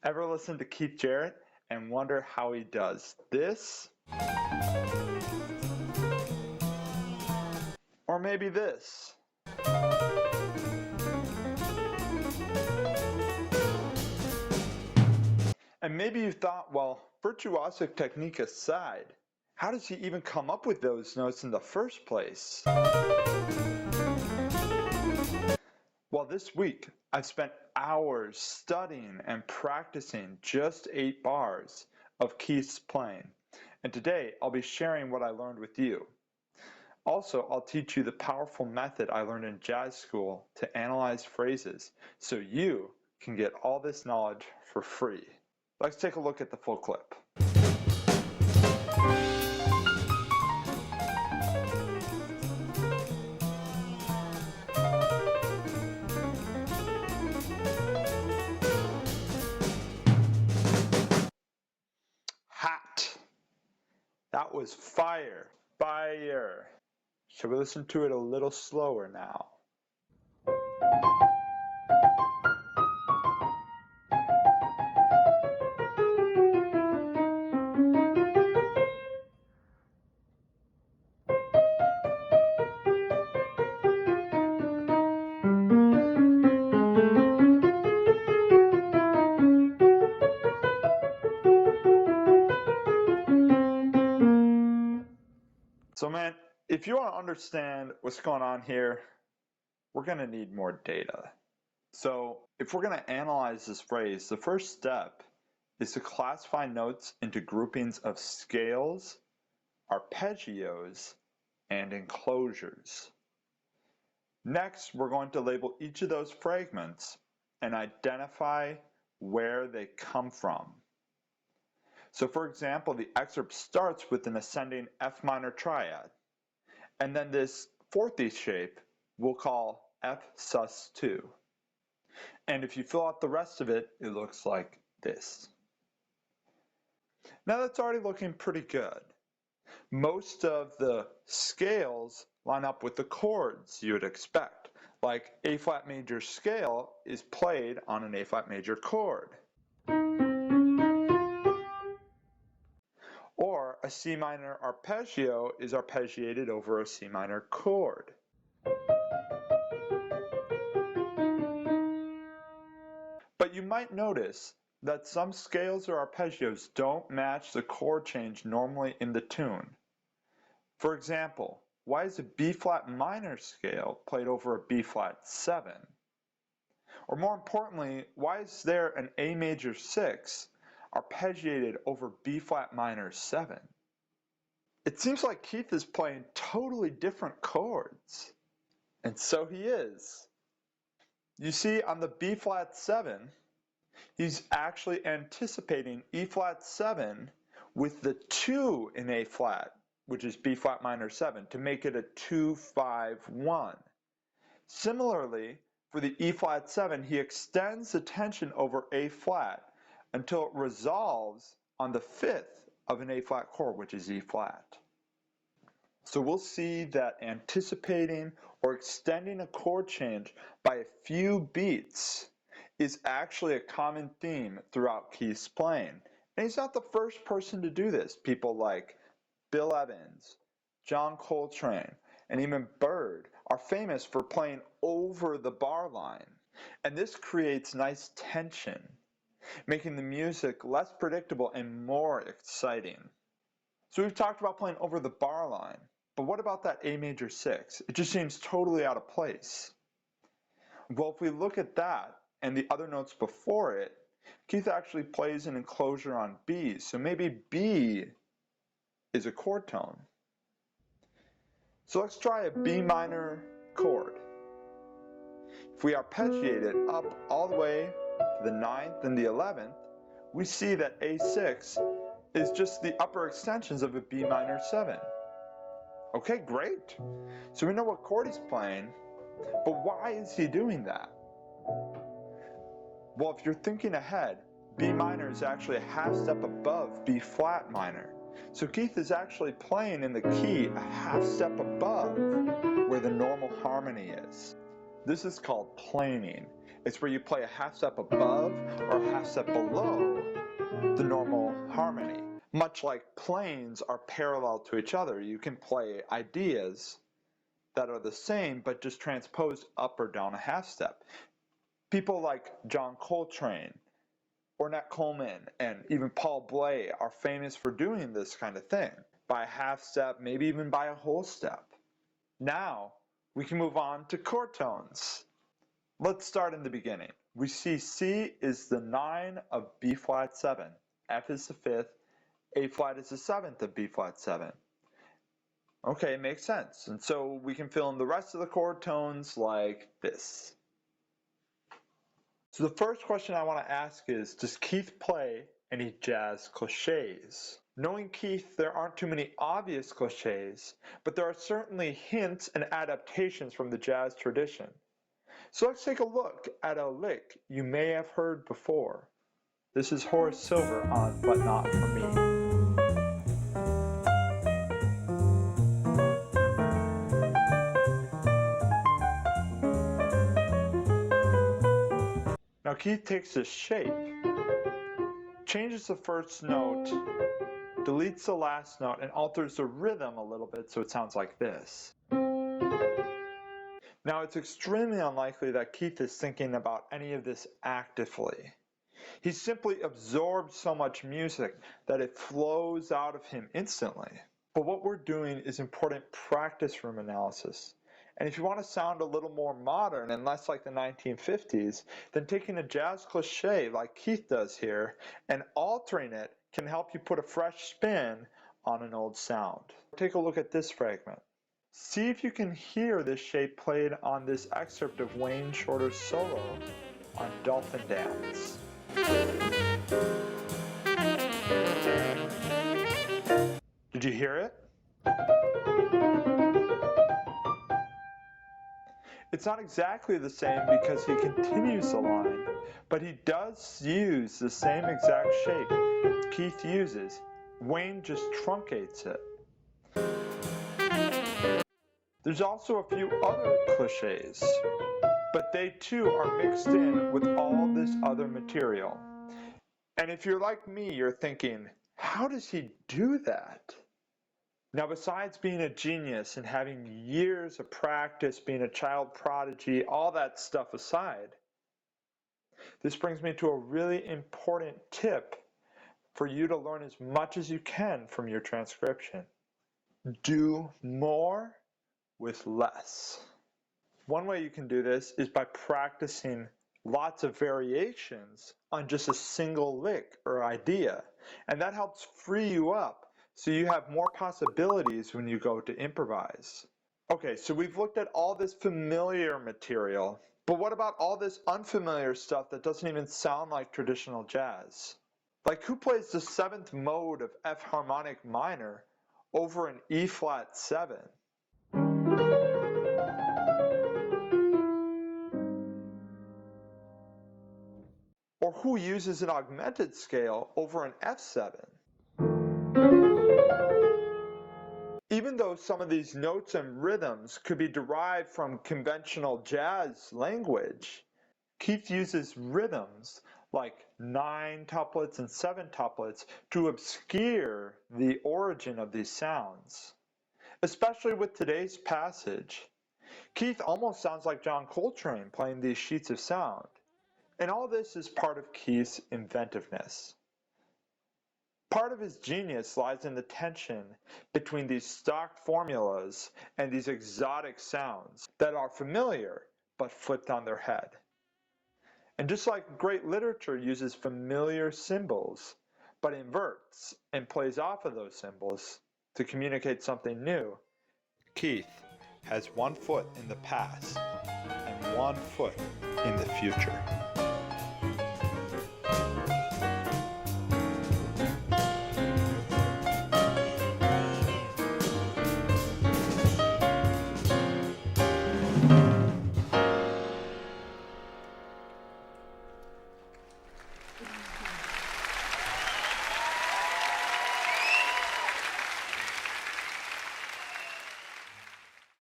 Ever listen to Keith Jarrett and wonder how he does this? Or maybe this? And maybe you thought, well, virtuosic technique aside, how does he even come up with those notes in the first place? Well, this week I've spent hours studying and practicing just 8 bars of Keith's playing, and today I'll be sharing what I learned with you. Also, I'll teach you the powerful method I learned in jazz school to analyze phrases so you can get all this knowledge for free. Let's take a look at the full clip. Hot. That was fire. Fire. Shall we listen to it a little slower now? So man, if you want to understand what's going on here, we're going to need more data. So if we're going to analyze this phrase, the first step is to classify notes into groupings of scales, arpeggios, and enclosures. Next, we're going to label each of those fragments and identify where they come from. So for example, the excerpt starts with an ascending F minor triad, and then this fourth shape we'll call F sus2. And if you fill out the rest of it, it looks like this. Now that's already looking pretty good. Most of the scales line up with the chords you would expect, like A flat major scale is played on an A flat major chord. Or a C minor arpeggio is arpeggiated over a C minor chord. But you might notice that some scales or arpeggios don't match the chord change normally in the tune. For example, why is a B flat minor scale played over a B flat 7? Or more importantly, why is there an A major 6 arpeggiated over B flat minor 7? It seems like Keith is playing totally different chords. And so he is. You see, on the B flat 7, he's actually anticipating E flat 7 with the 2 in A flat, which is B flat minor 7, to make it a 2-5-1. Similarly, for the E flat 7, he extends the tension over A flat until it resolves on the 5th of an A flat chord, which is E flat. So we'll see that anticipating or extending a chord change by a few beats is actually a common theme throughout Keith's playing. And he's not the first person to do this. People like Bill Evans, John Coltrane, and even Bird are famous for playing over the bar line. And this creates nice tension, making the music less predictable and more exciting. So we've talked about playing over the bar line, but what about that A major 6? It just seems totally out of place. Well, if we look at that and the other notes before it, Keith actually plays an enclosure on B, so maybe B is a chord tone. So let's try a B minor chord. If we arpeggiate it up all the way to the 9th and the 11th, we see that A6 is just the upper extensions of a B minor 7. Okay, great. So we know what chord he's playing, but why is he doing that? Well, if you're thinking ahead, B minor is actually a half step above B flat minor. So Keith is actually playing in the key a half step above where the normal harmony is. This is called planing. It's where you play a half step above or a half step below the normal harmony. Much like planes are parallel to each other, you can play ideas that are the same but just transposed up or down a half step. People like John Coltrane, Ornette Coleman, and even Paul Bley are famous for doing this kind of thing, by a half step, maybe even by a whole step. Now, we can move on to chord tones. Let's start in the beginning. We see C is the 9 of B flat 7, F is the 5th, A flat is the 7th of B flat 7. Okay, makes sense. And so we can fill in the rest of the chord tones like this. So the first question I want to ask is, does Keith play any jazz cliches? Knowing Keith, there aren't too many obvious cliches, but there are certainly hints and adaptations from the jazz tradition. So let's take a look at a lick you may have heard before. This is Horace Silver on But Not For Me. Now Keith takes this shape, changes the first note, deletes the last note, and alters the rhythm a little bit so it sounds like this. Now it's extremely unlikely that Keith is thinking about any of this actively. He simply absorbs so much music that it flows out of him instantly. But what we're doing is important practice room analysis. And if you want to sound a little more modern and less like the 1950s, then taking a jazz cliche like Keith does here and altering it can help you put a fresh spin on an old sound. Take a look at this fragment. See if you can hear this shape played on this excerpt of Wayne Shorter's solo on Dolphin Dance. Did you hear it? It's not exactly the same because he continues the line, but he does use the same exact shape Keith uses. Wayne just truncates it. There's also a few other cliches, but they too are mixed in with all this other material. And if you're like me, you're thinking, how does he do that? Now, besides being a genius and having years of practice, being a child prodigy, all that stuff aside, this brings me to a really important tip for you to learn as much as you can from your transcription. Do more with less. One way you can do this is by practicing lots of variations on just a single lick or idea, and that helps free you up so you have more possibilities when you go to improvise. Okay, so we've looked at all this familiar material, but what about all this unfamiliar stuff that doesn't even sound like traditional jazz? Like, who plays the 7th mode of F harmonic minor over an E flat 7? Or who uses an augmented scale over an F7? Even though some of these notes and rhythms could be derived from conventional jazz language, Keith uses rhythms like 9 tuplets and 7 tuplets to obscure the origin of these sounds. Especially with today's passage, Keith almost sounds like John Coltrane playing these sheets of sound. And all this is part of Keith's inventiveness. Part of his genius lies in the tension between these stock formulas and these exotic sounds that are familiar but flipped on their head. And just like great literature uses familiar symbols but inverts and plays off of those symbols to communicate something new, Keith has one foot in the past and one foot in the future.